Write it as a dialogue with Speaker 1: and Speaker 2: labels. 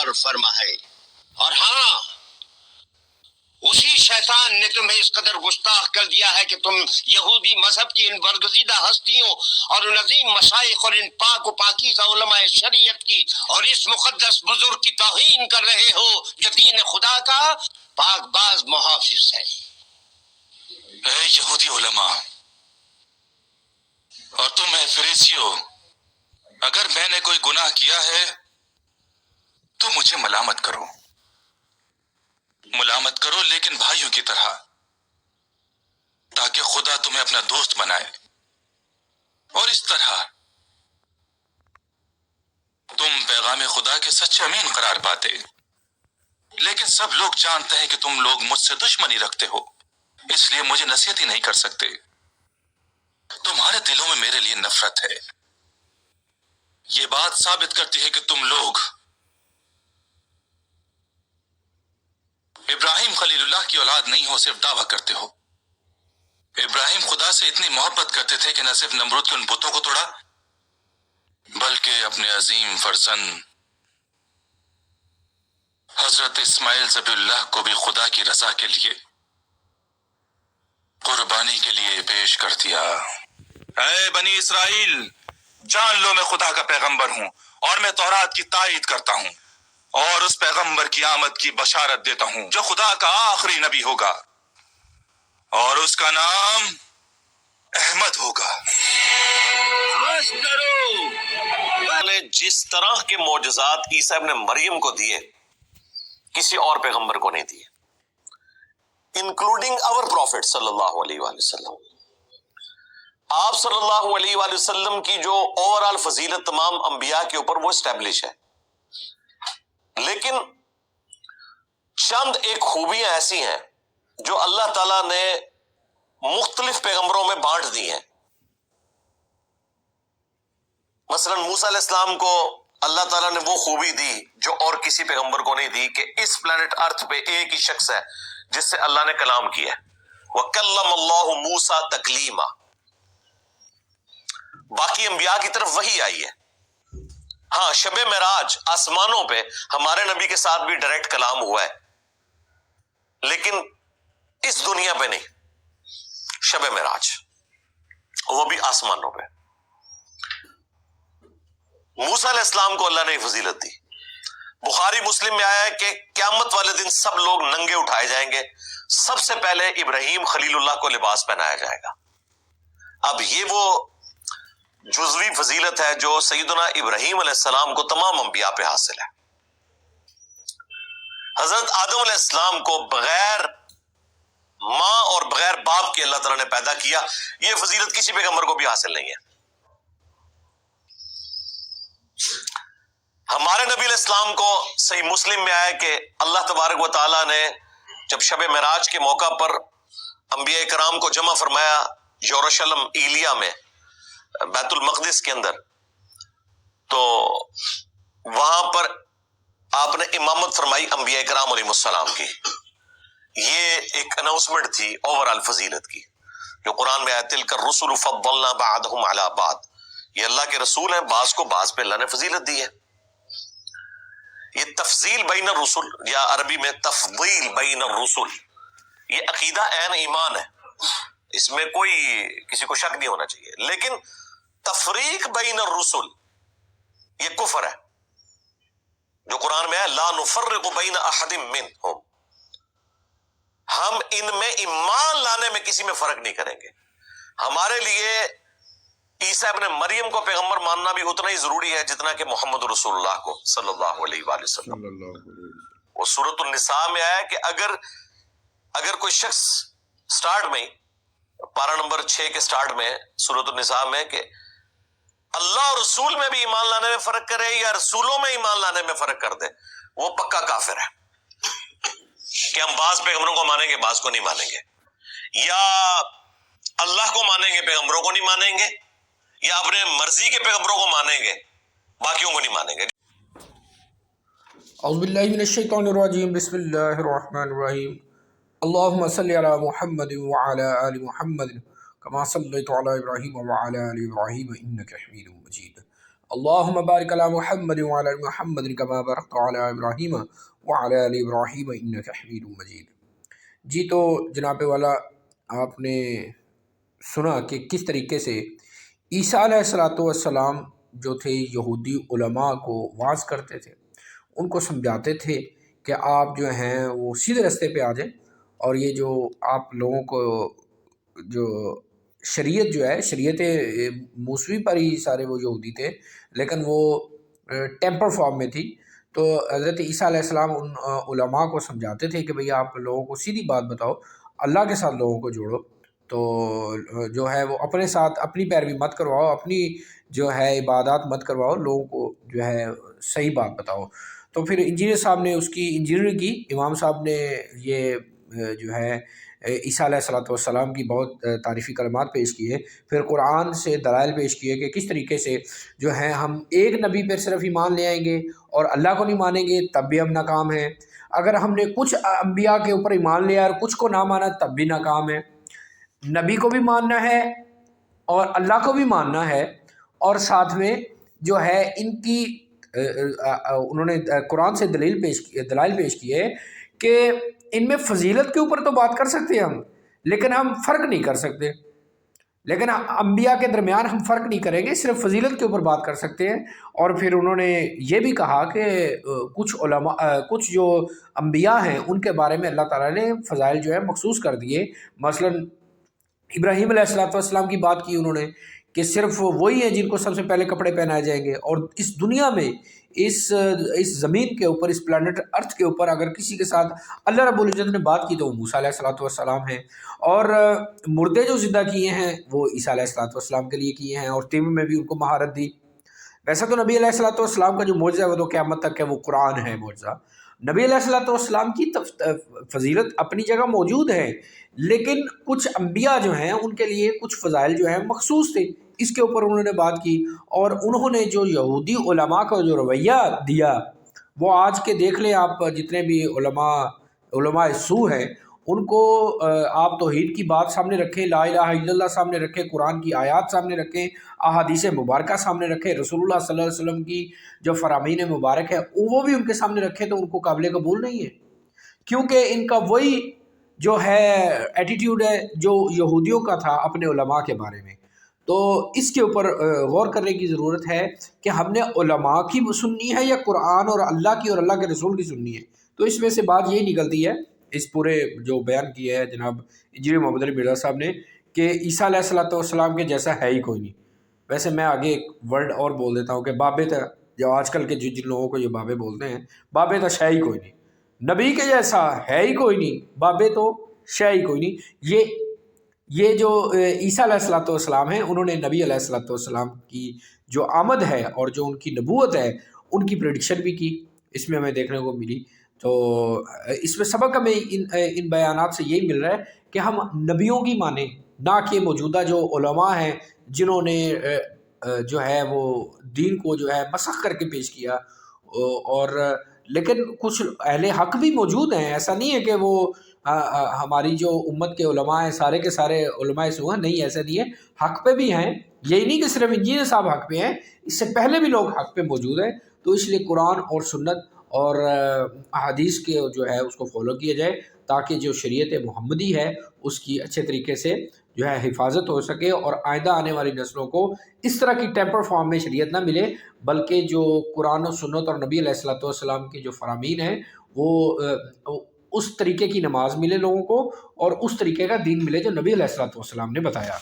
Speaker 1: گفتار فرما ہے۔ اور ہاں، اسی شیطان نے تمہیں اس قدر گستاخ کر دیا ہے کہ تم یہودی مذہب کی ان برگزیدہ ہستیوں اور ان عظیم مشائخ اور ان پاک و پاکیزہ علماء شریعت کی اور اس مقدس بزرگ کی توہین کر رہے ہو جو دین خدا کا پاک باز محافظ ہے۔
Speaker 2: اے یہودی علماء اور تم اے فریسیو، اگر میں نے کوئی گناہ کیا ہے تو مجھے ملامت کرو، لیکن بھائیوں کی طرح، تاکہ خدا تمہیں اپنا دوست بنائے، اور اس طرح تم پیغام خدا کے سچے امین قرار پاتے۔ لیکن سب لوگ جانتے ہیں کہ تم لوگ مجھ سے دشمنی رکھتے ہو، اس لیے مجھے نصیحت ہی نہیں کر سکتے۔ تمہارے دلوں میں میرے لیے نفرت ہے۔ یہ بات ثابت کرتی ہے کہ تم لوگ ابراہیم خلیل اللہ کی اولاد نہیں ہو، صرف دعویٰ کرتے ہو۔ ابراہیم خدا سے اتنی محبت کرتے تھے کہ نہ صرف نمرود کے ان بتوں کو توڑا، بلکہ اپنے عظیم فرزند حضرت اسماعیل ذبیح اللہ کو بھی خدا کی رضا کے لیے قربانی کے لیے پیش کر دیا۔ اے بنی اسرائیل، جان لو میں خدا کا پیغمبر ہوں، اور میں تورات کی تائید کرتا ہوں، اور اس پیغمبر کی آمد کی بشارت دیتا ہوں جو خدا کا آخری نبی ہوگا، اور اس کا نام احمد ہوگا۔
Speaker 1: بس کرو۔
Speaker 3: نے جس طرح کے معجزات عیسیٰ ابن مریم کو دیے کسی اور پیغمبر کو نہیں دیے، انکلوڈنگ آور پروفٹ صلی اللہ علیہ وآلہ وسلم۔ آپ صلی اللہ علیہ وآلہ وسلم کی جو اوور آل فضیلت تمام انبیاء کے اوپر وہ اسٹیبلش ہے، لیکن چند ایک خوبیاں ایسی ہیں جو اللہ تعالیٰ نے مختلف پیغمبروں میں بانٹ دی ہیں۔ مثلا موسیٰ علیہ السلام کو اللہ تعالیٰ نے وہ خوبی دی جو اور کسی پیغمبر کو نہیں دی، کہ اس پلانٹ ارتھ پہ ایک ہی شخص ہے جس سے اللہ نے کلام کیا ہے، وَكَلَّمَ اللَّهُ مُوسَىٰ تَكْلِيمًا۔ باقی انبیاء کی طرف وحی آئی ہے۔ ہاں، شب معراج آسمانوں پہ ہمارے نبی کے ساتھ بھی ڈائریکٹ کلام ہوا ہے، لیکن اس دنیا پہ نہیں، شب معراج وہ بھی آسمانوں پہ۔ موسیٰ علیہ السلام کو اللہ نے فضیلت دی۔ بخاری مسلم میں آیا ہے کہ قیامت والے دن سب لوگ ننگے اٹھائے جائیں گے، سب سے پہلے ابراہیم خلیل اللہ کو لباس پہنایا جائے گا۔ اب یہ وہ جزوی فضیلت ہے جو سیدنا ابراہیم علیہ السلام کو تمام انبیاء پہ حاصل ہے۔ حضرت آدم علیہ السلام کو بغیر ماں اور بغیر باپ کے اللہ تعالیٰ نے پیدا کیا، یہ فضیلت کسی پیغمبر کو بھی حاصل نہیں ہے۔ ہمارے نبی علیہ السلام کو صحیح مسلم میں آیا کہ اللہ تبارک و تعالیٰ نے جب شب معراج کے موقع پر انبیاء کرام کو جمع فرمایا یروشلم ایلیا میں، بیت المقدس کے اندر، تو وہاں پر آپ نے امامت فرمائی انبیاء کرام علیہ السلام کی۔ یہ ایک اناؤنسمنٹ تھی اوور آل فضیلت کی، جو قرآن میں آیا تلک الرسل فضلنا بعضهم علی بعض، یہ اللہ کے رسول ہیں، بعض کو بعض پہ اللہ نے فضیلت دی ہے۔ یہ تفضیل بین الرسل یا عربی میں تفضیل بین الرسل، یہ عقیدہ عین ایمان ہے، اس میں کوئی کسی کو شک نہیں ہونا چاہیے، لیکن تفریق بین الرسل یہ کفر ہے، جو قرآن میں ہے لا نفرق بین احد منہم، ہم ان میں ایمان لانے میں کسی میں فرق نہیں کریں گے۔ ہمارے لیے عیسیٰ ابن مریم کو پیغمبر ماننا بھی اتنا ہی ضروری ہے جتنا کہ محمد رسول اللہ کو صلی اللہ علیہ وآلہ وسلم۔ وہ سورۃ النساء میں آیا کہ اگر کوئی شخص سٹارٹ میں پارہ نمبر 6 کے سٹارٹ میں سورۃ النساء میں کہ اللہ اور رسول میں بھی ایمان لانے میں فرق کرے یا رسولوں میں ایمان لانے میں فرق کر دے، وہ پکا کافر ہے، کہ ہم بعض پیغمبروں کو مانیں گے بعض کو نہیں مانیں گے، یا اللہ کو مانیں گے پیغمبروں کو نہیں مانیں گے، یا اپنے مرضی کے پیغمبروں کو مانیں گے باقیوں کو نہیں مانیں گے۔
Speaker 4: اعوذ باللہ من الشیطان الرجیم، بسم اللہ الرحمن الرحیم۔ اللہم صلی علی محمد وعلی آل محمد کما صلیت علی ابراہیم وعلی آل ابراہیم انک حمید مجید۔ अल्लाहुम्मा बारिक अला मुहम्मद व अला मुहम्मद कमा बारकत अला इब्राहीम व अला आलि इब्राहीम इन्नका हमीदुम मजीद। जी तो जनाब वाला, आपने सुना कि किस तरीके से ईसा अलैहिस्सलाम जो थे यहूदी उलमा को वाज़ करते थे, उनको समझाते थे कि आप जो हैं वो सीधे रास्ते पे आ जाएं, और ये जो आप लोगों को जो शरीयत जो है, शरीयत मूसवी पर ही सारे वो यहूदी थे, लेकिन वो टेम्पर फॉर्म में थी। तो हज़रत ईसा अलैहिस्सलाम उन उलमा को समझाते थे कि भई आप लोगों को सीधी बात बताओ, अल्लाह के साथ लोगों को जोड़ो, तो जो है वो अपने साथ अपनी पैरवी मत करवाओ, अपनी जो है इबादत मत करवाओ, लोगों को जो है सही बात बताओ। तो फिर इंजीनियर साहब ने उसकी इंजीनियरिंग की, इमाम साहब ने ये जो है ईसा अलैहिस्सलाम की बहुत तारीफ़ी कलमात पेश किए, फिर कुरान से दलाइल पेश किए कि किस तरीके से जो है हम एक नबी पर सिर्फ ईमान ले आएंगे और अल्लाह को नहीं मानेंगे तब भी हम नाकाम हैं। अगर हमने कुछ अम्बिया के ऊपर ईमान लिया और कुछ को ना माना तब भी नाकाम है। नबी को भी मानना है और अल्लाह को भी मानना है, और साथ में जो है इनकी उन्होंने कुरान से दलाइल पेश किए कि इनमें फजीलत के ऊपर तो बात कर सकते हैं हम, लेकिन हम फ़र्क नहीं कर सकते, लेकिन अम्बिया के दरमियान हम फ़र्क नहीं करेंगे, सिर्फ फजीलत के ऊपर बात कर सकते हैं। और फिर उन्होंने ये भी कहा कि कुछ उलमा कुछ जो अम्बिया हैं उनके बारे में अल्लाह ताला ने फ़ज़ाइल जो है मखसूस कर दिए। मसलन इब्राहीम अलैहिस्सलाम की बात की उन्होंने कि सिर्फ वही हैं जिनको सबसे पहले कपड़े पहनाए जाएंगे, और इस दुनिया में इस ज़मीन के ऊपर, इस प्लानट अर्थ के ऊपर अगर किसी के साथ अल्लाह रब्बुल इज़्ज़त ने बात की तो वो मूसा अलैहिस्सलाम हैं, और मुर्दे जो ज़िंदा किए हैं वो ईसा अलैहिस्सलाम के लिए किए हैं, और तिब में भी उनको महारत दी। वैसे तो नबी अलैहिस्सलाम का जो मौजज़ा है वो तो क़यामत तक है, वो कुरान है मौजज़ा। नबी अलैहिस्सलाम की फजीलत अपनी जगह मौजूद है, लेकिन कुछ अम्बिया जो हैं उनके लिए कुछ फ़ज़ाइल जो हैं मखसूस थे, इसके ऊपर उन्होंने बात की। और उन्होंने जो यहूदी उलमा का जो रवैया दिया वो आज के देख लें आप, जितने भी उलमा सू हैं उनको आप तौहीद की बात सामने रखें, ला इलाहा इल्लल्लाह सामने रखें, कुरान की आयत सामने रखें, अहादीस मुबारका सामने रखें, रसूलुल्लाह सल्लल्लाहु अलैहि वसल्लम की जो फरामीन मुबारक है वो भी उनके सामने रखें, तो उनको काबिल कबूल नहीं है, क्योंकि इनका वही जो है एटीट्यूड है जो यहूदियों का था अपने उलमा के बारे में। तो इसके ऊपर गौर करने की ज़रूरत है कि हमने उलमा की सुननी है या कुरान और अल्लाह की और अल्लाह के रसूल की सुननी है। तो इसमें से बात यही निकलती है, इस पूरे जो बयान किया है जनाब इंजीनियर मोहम्मद अली मिर्ज़ा साहब ने, कि ईसा अलैहिस्सलाम के जैसा है ही कोई नहीं। वैसे मैं आगे एक वर्ड और बोल देता हूँ कि बाबे था, जो आजकल के जिन लोगों को ये बाबे बोलते हैं, बाबे तो शय ही कोई नहीं, नबी के जैसा है ही कोई नहीं, बाबे तो शय ही कोई नहीं। ये जो ईसा अलैहिस्सलाम हैं उन्होंने नबी अलैहिस्सलाम की जो आमद है और जो उनकी नबूवत है उनकी प्रेडिक्शन भी की, इसमें हमें देखने को मिली। तो इसमें सबक हमें इन बयानात से यही मिल रहा है कि हम नबियों की माने, ना कि मौजूदा जो उलमा हैं जिन्होंने जो है वो दीन को जो है मसख करके पेश किया। और लेकिन कुछ अहले हक़ भी मौजूद हैं, ऐसा नहीं है कि वो हमारी जो उम्मत के उलमा हैं सारे के सारे उलमा सुआ, नहीं ऐसा नहीं है, हक़ पे भी हैं। यही नहीं कि सिर्फ इंजीनियर साहब हक़ पे हैं, इससे पहले भी लोग हक़ पे मौजूद हैं। तो इसलिए कुरान और सुन्नत और अहादीस के जो है उसको फॉलो किया जाए, ताकि जो शरीयत मुहम्मदी है उसकी अच्छे तरीके से जो है हिफाजत हो सके, और आइंदा आने वाली नस्लों को इस तरह की टेम्पर फॉर्म में शरीयत ना मिले, बल्कि जो कुरान और सुन्नत और नबी अलैहिस्सलाम की जो फरामीन हैं वो उस तरीके की नमाज मिले लोगों को, और उस तरीके का दीन मिले जो नबी अलैहिस्सलाम ने बताया।